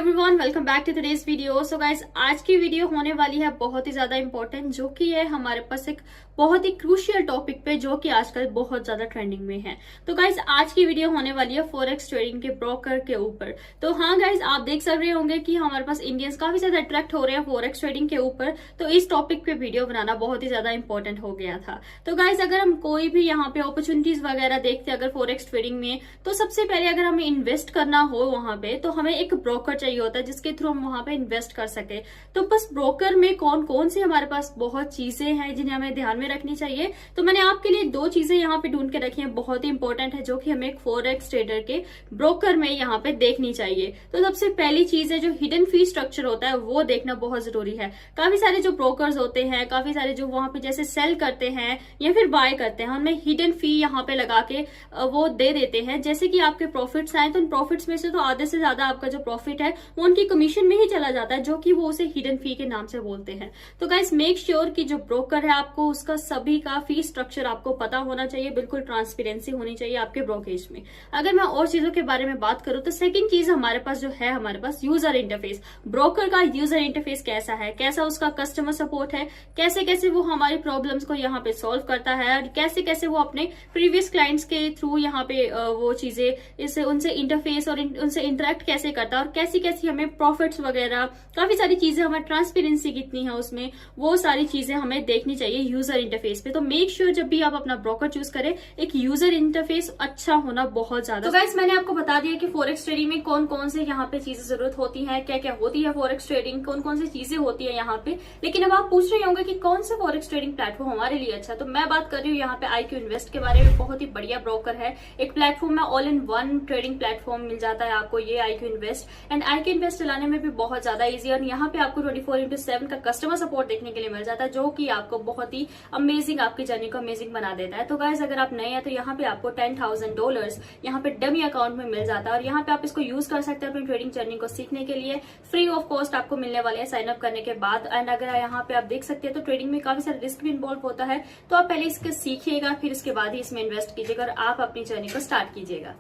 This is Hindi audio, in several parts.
Everyone, welcome back to today's video. So guys, आज की वीडियो होने वाली है बहुत ही ज्यादा इंपॉर्टेंट, जो कि है हमारे पास एक बहुत ही क्रूशियल टॉपिक पे, जो कि आजकल बहुत ज्यादा ट्रेंडिंग में है। तो गाइस, आज की वीडियो होने वाली है फॉरेक्स ट्रेडिंग के ब्रोकर के ऊपर। तो हाँ गाइस, आप देख सक रहे होंगे कि हमारे पास इंडियंस काफी ज्यादा अट्रैक्ट हो रहे हैं फॉरेक्स ट्रेडिंग के ऊपर। तो इस टॉपिक पे वीडियो बनाना बहुत ही ज्यादा इंपॉर्टेंट हो गया था। तो गाइस, अगर हम कोई भी यहाँ पे अपॉर्चुनिटीज वगैरह देखते हैं अगर फॉरेक्स ट्रेडिंग में, तो सबसे पहले अगर हमें इन्वेस्ट करना हो वहां पे, तो हमें एक ब्रोकर चाहिए होता है जिसके थ्रू हम वहां पे इन्वेस्ट कर सके। तो बस ब्रोकर में कौन कौन सी हमारे पास बहुत चीजें हैं जिन्हें हमें ध्यान में रखनी चाहिए। तो मैंने आपके लिए दो चीजें यहाँ पे ढूंढ के रखी हैं, बहुत ही इंपॉर्टेंट है, जो कि हमें एक फॉरेक्स ट्रेडर के ब्रोकर में यहाँ पे देखनी चाहिए। तो सबसे पहली चीज है जो हिडन फी स्ट्रक्चर होता है, वो देखना बहुत जरूरी है। काफी सारे जो ब्रोकर्स होते हैं, काफी सारे जो वहां पे जैसे सेल करते हैं या फिर बाय करते हैं, उनमें हिडन फी यहाँ पे लगा के वो दे देते हैं। जैसे कि आपके प्रॉफिट्स आए तो उन प्रॉफिट्स में से तो आधे से ज्यादा आपका जो प्रॉफिट है वो उनकी कमीशन में ही चला जाता है, जो कि वो उसे हिडन फी के नाम से बोलते हैं। तो गाइस, मेक श्योर कि जो ब्रोकर है आपको उसका सभी का फी स्ट्रक्चर आपको पता होना चाहिए, बिल्कुल ट्रांसपेरेंसी होनी चाहिए आपके ब्रोकरेज में। अगर मैं और चीजों के बारे में बात करूं तो सेकंड चीज हमारे पास जो है, हमारे पास यूजर इंटरफेस। ब्रोकर का यूजर इंटरफेस कैसा है, कैसा उसका कस्टमर सपोर्ट है, कैसे कैसे वो हमारी प्रॉब्लम्स को यहाँ पे सॉल्व करता है, और कैसे कैसे वो अपने प्रीवियस क्लाइंट्स के थ्रू यहाँ पे वो चीजें इससे उनसे इंटरफेस और उनसे इंटरेक्ट कैसे करता है, और कैसी कैसी हमें प्रॉफिट्स वगैरह काफी सारी चीजें, हमारी ट्रांसपेरेंसी कितनी है उसमें, वो सारी चीजें हमें देखनी चाहिए यूजर इंटरफेस पे। तो मेक श्योर जब भी आप अपना ब्रोकर चूज करें, एक यूजर इंटरफेस अच्छा होना बहुत ज्यादा। तो गाइस, मैंने आपको बता दिया कि फॉरेक्स ट्रेडिंग में कौन कौन से यहाँ पे चीजें जरूरत होती है, क्या क्या होती है फॉरेक्स ट्रेडिंग, कौन कौन सी चीजें होती है यहाँ पे। लेकिन अब आप पूछ रहे होंगे कि कौन सा फॉरेक्स ट्रेडिंग प्लेटफॉर्म हमारे लिए अच्छा है। तो मैं बात कर रही हूँ यहाँ पे IQ इन्वेस्ट के बारे में। बहुत ही बढ़िया ब्रोकर है, एक प्लेटफॉर्म में all in one trading platform मिल जाता है आपको ये IQ invest. And IQ invest चलाने में भी बहुत ज्यादा इजी है, और यहाँ पे आपको 24/7 का कस्टमर सपोर्ट देखने के लिए मिल जाता है, जो कि आपको बहुत ही अमेजिंग, आपकी जर्नी को अमेजिंग बना देता है। तो गाइस, अगर आप नए हैं तो यहाँ पे आपको $10,000 यहाँ पे डमी अकाउंट में मिल जाता है, और यहाँ पे आप इसको यूज कर सकते हैं अपनी ट्रेडिंग जर्नी को सीखने के लिए। फ्री ऑफ कॉस्ट आपको मिलने वाले हैं साइन अप करने के बाद। एंड अगर यहाँ पे आप देख सकते हैं तो ट्रेडिंग में काफी सारे रिस्क भी इन्वॉल्व होता है, तो आप पहले इसके सीखिएगा, फिर उसके बाद ही इसमें इन्वेस्ट कीजिएगा और आप अपनी जर्नी को स्टार्ट कीजिएगा।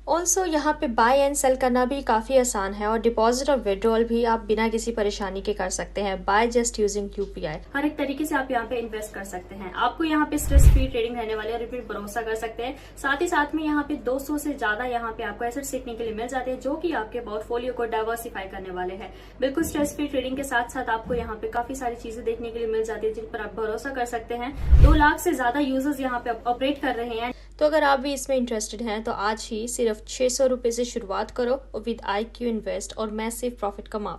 ऑल्सो यहाँ पे बाय एंड सेल करना भी काफ़ी आसान है, और डिपॉजिट और विड्रॉल भी आप बिना किसी परेशानी के कर सकते हैं बाय जस्ट यूजिंग UPI। हर एक तरीके से आप यहाँ पे इन्वेस्ट कर सकते हैं। आपको यहाँ पे स्ट्रेस फ्री ट्रेडिंग रहने वाले, और फिर भरोसा कर सकते हैं। साथ ही साथ में यहाँ पे 200 से ज्यादा यहाँ पे आपको एसेट सीखने के लिए मिल जाते हैं, जो कि आपके पोर्टफोलियो को डाइवर्सिफाई करने वाले हैं। बिल्कुल स्ट्रेस फ्री ट्रेडिंग के साथ साथ आपको यहाँ पे काफी सारी चीजें देखने के लिए मिल जाती है, जिन पर आप भरोसा कर सकते हैं। 2 लाख से ज्यादा यूजर्स यहाँ पे ऑपरेट कर रहे हैं। तो अगर आप भी इसमें इंटरेस्टेड हैं तो आज ही सिर्फ 600 रुपये से शुरुआत करो और विद IQ इन्वेस्ट और मैसिव प्रॉफिट कमाओ।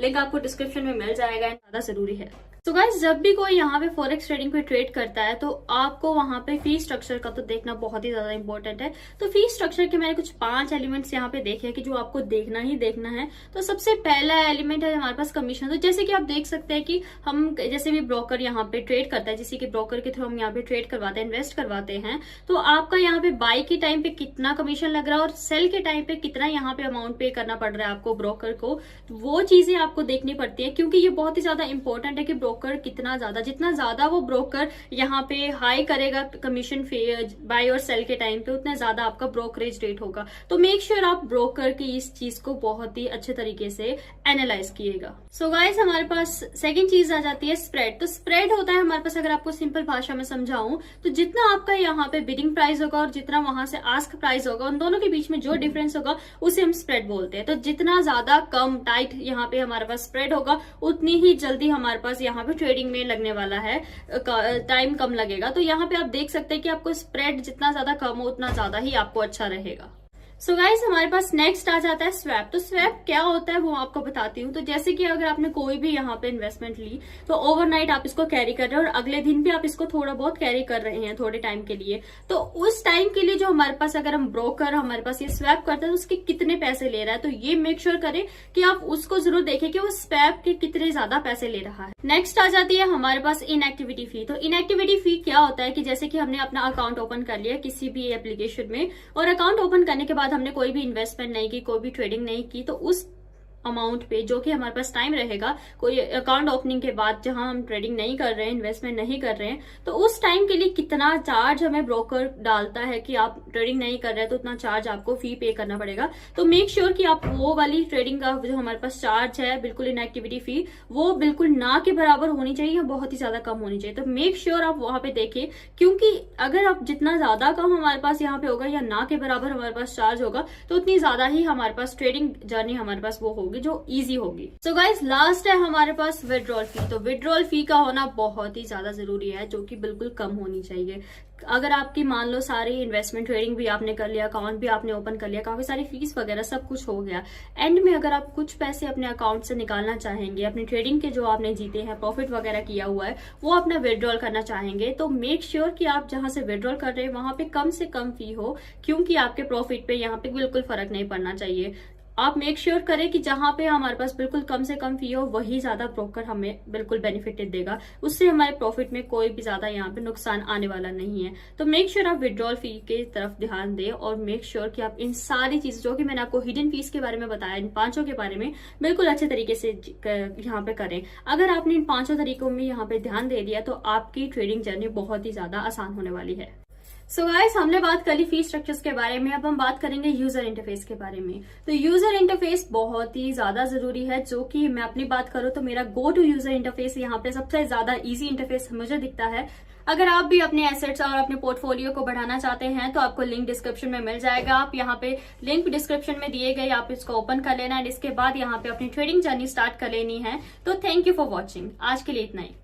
लिंक आपको डिस्क्रिप्शन में मिल जाएगा, ज्यादा जरूरी है। तो गाइस, जब भी कोई यहाँ पे फॉरेक्स ट्रेडिंग पे ट्रेड करता है तो आपको वहां पे फी स्ट्रक्चर का तो देखना बहुत ही ज्यादा इंपॉर्टेंट है। तो फी स्ट्रक्चर के मैंने कुछ 5 एलिमेंट्स यहाँ पे देखे हैं कि जो आपको देखना ही देखना है। तो सबसे पहला एलिमेंट है हमारे पास कमीशन। तो जैसे कि आप देख सकते हैं कि हम जैसे भी ब्रोकर यहाँ पे ट्रेड करता है, जिसी के ब्रोकर के थ्रू हम यहाँ पे ट्रेड करवाते हैं, इन्वेस्ट करवाते हैं, तो आपका यहाँ पे बाई के टाइम पे कितना कमीशन लग रहा है और सेल के टाइम पे कितना यहाँ पे अमाउंट पे करना पड़ रहा है आपको ब्रोकर को, वो चीजें आपको देखनी पड़ती है। क्योंकि ये बहुत ही ज्यादा इंपॉर्टेंट है कि ब्रोकर कितना जितना ज्यादा वो ब्रोकर यहाँ पे हाई करेगा कमीशन बाय और सेल के टाइम पे, उतना ज्यादा आपका ब्रोकरेज रेट होगा। तो मेक श्योर आप ब्रोकर की इस चीज को बहुत ही अच्छे तरीके से एनालाइज कीजिएगा। सो गाइस, हमारे पास सेकंड चीज आ जाती है स्प्रेड। तो स्प्रेड होता है हमारे पास, अगर आपको सिंपल भाषा में समझाऊं तो जितना आपका यहाँ पे बिडिंग प्राइस होगा और जितना वहां से आस्क प्राइस होगा, उन दोनों के बीच में जो डिफरेंस होगा उसे हम स्प्रेड बोलते हैं। तो जितना ज्यादा कम टाइट यहाँ पे हमारे पास स्प्रेड होगा, उतनी ही जल्दी हमारे पास यहाँ पे ट्रेडिंग में लगने वाला है, टाइम कम लगेगा। तो यहाँ पे आप देख सकते हैं कि आपको स्प्रेड जितना ज्यादा कम हो उतना ज्यादा ही आपको अच्छा रहेगा। सो गाइस, हमारे पास नेक्स्ट आ जाता है स्वैप। तो स्वैप क्या होता है वो आपको बताती हूँ। तो जैसे कि अगर आपने कोई भी यहाँ पे इन्वेस्टमेंट ली, तो ओवरनाइट आप इसको कैरी कर रहे हैं और अगले दिन भी आप इसको थोड़ा बहुत कैरी कर रहे हैं थोड़े टाइम के लिए, तो उस टाइम के लिए जो हमारे पास अगर हम ब्रोकर हमारे पास ये स्वैप करते हैं तो उसके कितने पैसे ले रहा है, तो ये मेक श्योर करें कि आप उसको जरूर देखें कि वो स्वैप के कितने ज्यादा पैसे ले रहा है। नेक्स्ट आ जाती है हमारे पास इनएक्टिविटी फी। तो इनएक्टिविटी फी क्या होता है कि जैसे कि हमने अपना अकाउंट ओपन कर लिया किसी भी एप्लीकेशन में, और अकाउंट ओपन करने के बाद हमने कोई भी इन्वेस्टमेंट नहीं की, कोई भी ट्रेडिंग नहीं की, तो उस अमाउंट पे, जो कि हमारे पास टाइम रहेगा कोई अकाउंट ओपनिंग के बाद, जहां हम ट्रेडिंग नहीं कर रहे हैं, इन्वेस्टमेंट नहीं कर रहे हैं, तो उस टाइम के लिए कितना चार्ज हमें ब्रोकर डालता है कि आप ट्रेडिंग नहीं कर रहे हैं तो उतना चार्ज आपको फी पे करना पड़ेगा। तो मेक श्योर कि आप वो वाली ट्रेडिंग का जो हमारे पास चार्ज है, बिल्कुल इनएक्टिविटी फी, वो बिल्कुल ना के बराबर होनी चाहिए या बहुत ही ज्यादा कम होनी चाहिए। तो मेक श्योर आप वहां पे देखिए, क्योंकि अगर आप जितना ज्यादा कम हमारे पास यहाँ पे होगा या ना के बराबर हमारे पास चार्ज होगा, तो उतनी ज्यादा ही हमारे पास ट्रेडिंग जर्नी हमारे पास वो होगी जो इजी होगी। सो गाइस, लास्ट है हमारे पास विड्रॉल फी। तो विड्रॉल फी का होना बहुत ही ज्यादा जरूरी है, जो कि बिल्कुल कम होनी चाहिए। अगर आपकी मान लो सारी इन्वेस्टमेंट, ट्रेडिंग भी आपने कर लिया, अकाउंट भी आपने ओपन कर लिया, काफी सारी फीस वगैरह सब कुछ हो गया, एंड में अगर आप कुछ पैसे अपने अकाउंट से निकालना चाहेंगे, अपनी ट्रेडिंग के जो आपने जीते हैं, प्रॉफिट वगैरह किया हुआ है, वो अपना विड्रॉल करना चाहेंगे, तो मेक श्योर कि आप जहां से विड्रॉल कर रहे हैं वहां पे कम से कम फी हो, क्योंकि आपके प्रॉफिट पे यहाँ पे बिल्कुल फर्क नहीं पड़ना चाहिए। आप मेक श्योर करें कि जहां पे हमारे पास बिल्कुल कम से कम फी हो, वही ज्यादा ब्रोकर हमें बिल्कुल बेनिफिटेड देगा, उससे हमारे प्रॉफिट में कोई भी ज्यादा यहाँ पे नुकसान आने वाला नहीं है। तो मेक श्योर आप विड्रॉल फी के तरफ ध्यान दें, और मेक श्योर कि आप इन सारी चीजें जो कि मैंने आपको हिडन फीस के बारे में बताया, इन 5 के बारे में बिल्कुल अच्छे तरीके से यहाँ पे करें। अगर आपने इन 5 तरीकों में यहाँ पे ध्यान दे दिया, तो आपकी ट्रेडिंग जर्नी बहुत ही ज्यादा आसान होने वाली है। सो गाइस, हमने बात कर ली फी स्ट्रक्चर्स के बारे में, अब हम बात करेंगे यूजर इंटरफेस के बारे में। तो यूजर इंटरफेस बहुत ही ज्यादा जरूरी है, जो कि मैं अपनी बात करूं तो मेरा गो टू यूजर इंटरफेस यहाँ पे सबसे ज्यादा इजी इंटरफेस मुझे दिखता है। अगर आप भी अपने एसेट्स और अपने पोर्टफोलियो को बढ़ाना चाहते हैं तो आपको लिंक डिस्क्रिप्शन में मिल जाएगा। आप यहाँ पे लिंक डिस्क्रिप्शन में दिए गए, आप इसको ओपन कर लेना, एंड इसके बाद यहाँ पे अपनी ट्रेडिंग जर्नी स्टार्ट कर लेनी है। तो थैंक यू फॉर वॉचिंग, आज के लिए इतना ही।